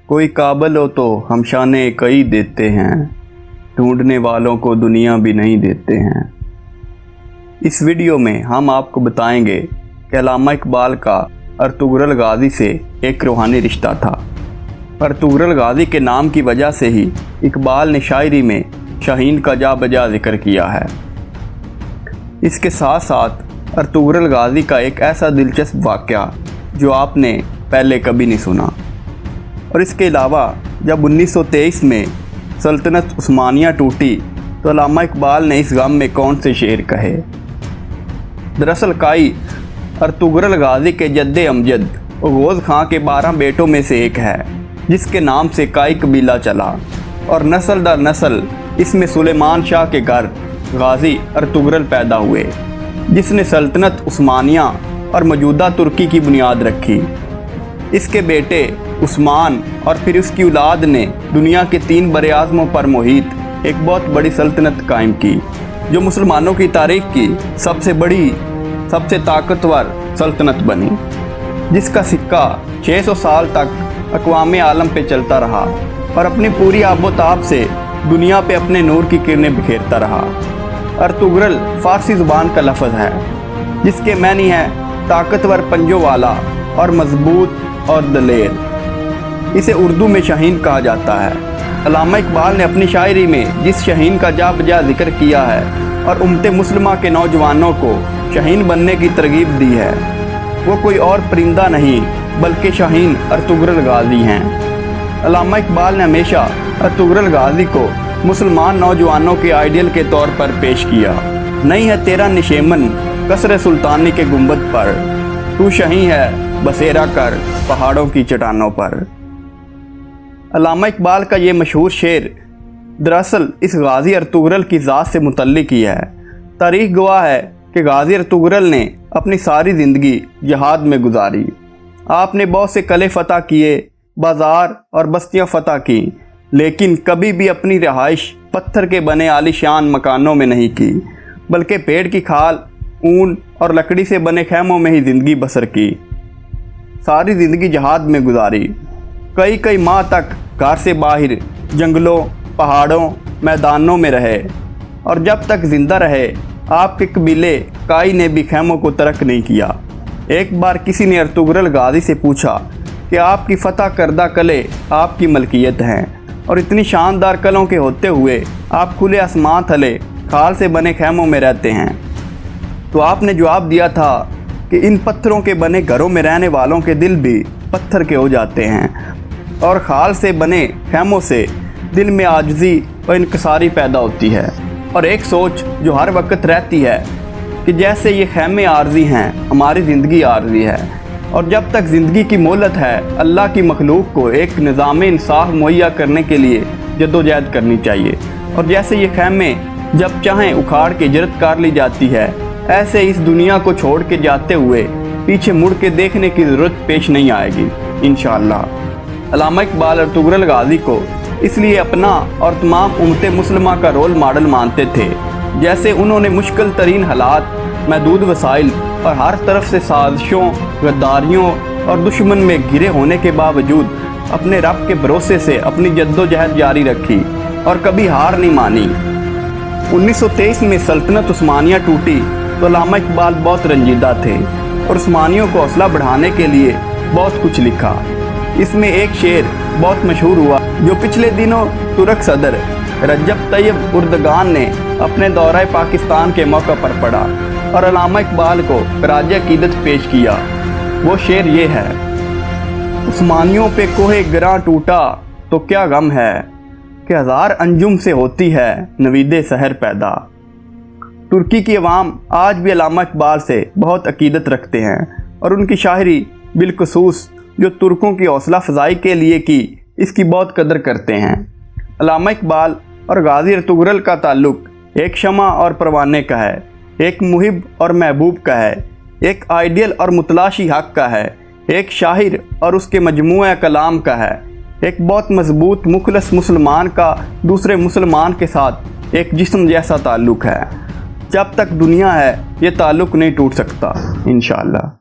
कोई काबिल हो तो हम शाने कई देते हैं, ढूंढने वालों को दुनिया भी नहीं देते हैं। इस वीडियो में हम आपको बताएंगे कि अल्लामा इकबाल का अर्तुगरुल गाज़ी से एक रूहानी रिश्ता था। अर्तुगरुल गाज़ी के नाम की वजह से ही इकबाल ने शायरी में शाहीन का जा बजा जिक्र किया है। इसके साथ साथ अर्तुगरुल गाज़ी का एक ऐसा दिलचस्प वाक़या जो आपने पहले कभी नहीं सुना। और इसके अलावा जब 1923 में सल्तनत उस्मानिया टूटी तो अल्लामा इकबाल ने इस गम में कौन से शेर कहे। दरअसल काई अर्तुगरुल गाज़ी के जद्दे अमजद ओगोज़ खां के 12 बेटों में से एक है, जिसके नाम से काई कबीला चला और नस्ल दर नस्ल इसमें सुलेमान शाह के घर गाज़ी अर्तुगरुल पैदा हुए, जिसने सल्तनत उस्मानिया और मौजूदा तुर्की की बुनियाद रखी। इसके बेटे उस्मान और फिर उसकी औलाद ने दुनिया के 3 बरे-आज़मों पर मुहित एक बहुत बड़ी सल्तनत कायम की, जो मुसलमानों की तारीख़ की सबसे बड़ी, सबसे ताकतवर सल्तनत बनी, जिसका सिक्का 600 साल तक अक़वाम आलम पे चलता रहा और अपनी पूरी आबोताब से दुनिया पे अपने नूर की किरणें बिखेरता रहा। अर्तुगरुल फ़ारसी ज़ुबान का लफ्ज़ है, जिसके मानी है ताकतवर पंजों वाला और मजबूत और दलेर। इसे उर्दू में शाहीन कहा जाता है। अल्लामा इकबाल ने अपनी शायरी में जिस शाहीन का जा बजा जिक्र किया है और उम्मते मुस्लिमा के नौजवानों को शाहीन बनने की तरगीब दी है, वो कोई और परिंदा नहीं बल्कि शाहीन अर्तुगरुल गाज़ी हैं। अल्लामा इकबाल ने हमेशा अर्तुगरुल गाज़ी को मुसलमान नौजवानों के आइडियल के तौर पर पेश किया। नहीं है तेरा निशेमन कसर सुल्तानी के गुंबद पर, तू शाही है बसेरा कर पहाड़ों की चट्टानों पर। अल्लामा इकबाल का ये मशहूर शेर दरअसल इस गाज़ी अर्तुगरुल की ज़ात से मुतल्लिक़ ही है। तारीख़ गवाह है कि गाज़ी अर्तुगरुल ने अपनी सारी ज़िंदगी जिहाद में गुजारी। आपने बहुत से किले फ़तह किए, बाज़ार और बस्तियाँ फ़तह की, लेकिन कभी भी अपनी रिहाइश पत्थर के बने आलीशान मकानों में नहीं की, बल्कि पेड़ की खाल, ऊन और लकड़ी से बने खैमों में ही ज़िंदगी बसर की। सारी ज़िंदगी जिहाद में गुजारी। कई माह तक घर से बाहर जंगलों, पहाड़ों, मैदानों में रहे और जब तक ज़िंदा रहे आपके कबीले काई ने भी खैमों को तर्क नहीं किया। एक बार किसी ने अर्तुगरुल गाज़ी से पूछा कि आपकी फ़तह करदा किले आपकी मलकियत हैं और इतनी शानदार किलों के होते हुए आप खुले आसमान थले खाल से बने खैमों में रहते हैं। तो आपने जवाब दिया था कि इन पत्थरों के बने घरों में रहने वालों के दिल भी पत्थर के हो जाते हैं और खाल से बने खैमों से दिल में आजिज़ी और इनकसारी पैदा होती है और एक सोच जो हर वक्त रहती है कि जैसे ये खैमे आर्जी हैं, हमारी ज़िंदगी आर्जी है और जब तक ज़िंदगी की मोहलत है अल्लाह की मखलूक को एक निज़ाम इंसाफ मुहैया करने के लिए जद्दोजहद करनी चाहिए। और जैसे ये खैमे जब चाहें उखाड़ के इजरत कर ली जाती है, ऐसे इस दुनिया को छोड़ के जाते हुए पीछे मुड़ के देखने की ज़रूरत पेश नहीं आएगी इंशाअल्लाह। अल्लामा इकबाल अर्तुगरुल गाज़ी को इसलिए अपना और तमाम उम्मते मुस्लिमा का रोल मॉडल मानते थे। जैसे उन्होंने मुश्किल तरीन हालात, महदूद वसाइल और हर तरफ से साजिशों, गद्दारियों और दुश्मन में घिरे होने के बावजूद अपने रब के भरोसे से अपनी जद्दोजहद जारी रखी और कभी हार नहीं मानी। 1923 में सल्तनत उस्मानिया टूटी तो अल्लामा इकबाल बहुत रंजीदा थे और उस्मानियों को हौसला बढ़ाने के लिए बहुत कुछ लिखा। इसमें एक शेर बहुत मशहूर हुआ जो पिछले दिनों तुर्क सदर रजब तैयब उर्दगान ने अपने दौरे पाकिस्तान के मौका पर पढ़ा और अल्लामा इकबाल को खराज अकीदत पेश किया। वो शेर ये है, उस्मानियों पे कोहे गिरा टूटा तो क्या गम है कि 1000 अंजुम से होती है नवीदे सहर पैदा। तुर्की की अवाम आज भी अल्लामा इकबाल से बहुत अकीदत रखते हैं और उनकी शायरी बिलखुसूस जो तुर्कों की हौसला अफजाई के लिए की, इसकी बहुत कदर करते हैं। अल्लामा इकबाल और गाज़ी अर्तुगरुल का ताल्लुक़ एक शमा और परवाने का है, एक मुहिब और महबूब का है, एक आइडियल और मुतलाशी हक़ का है, एक शाहिर और उसके मजमूआ कलाम का है, एक बहुत मजबूत मुखलस मुसलमान का दूसरे मुसलमान के साथ एक जिस्म जैसा ताल्लुक़ है। जब तक दुनिया है ये ताल्लुक़ नहीं टूट सकता इंशाअल्लाह।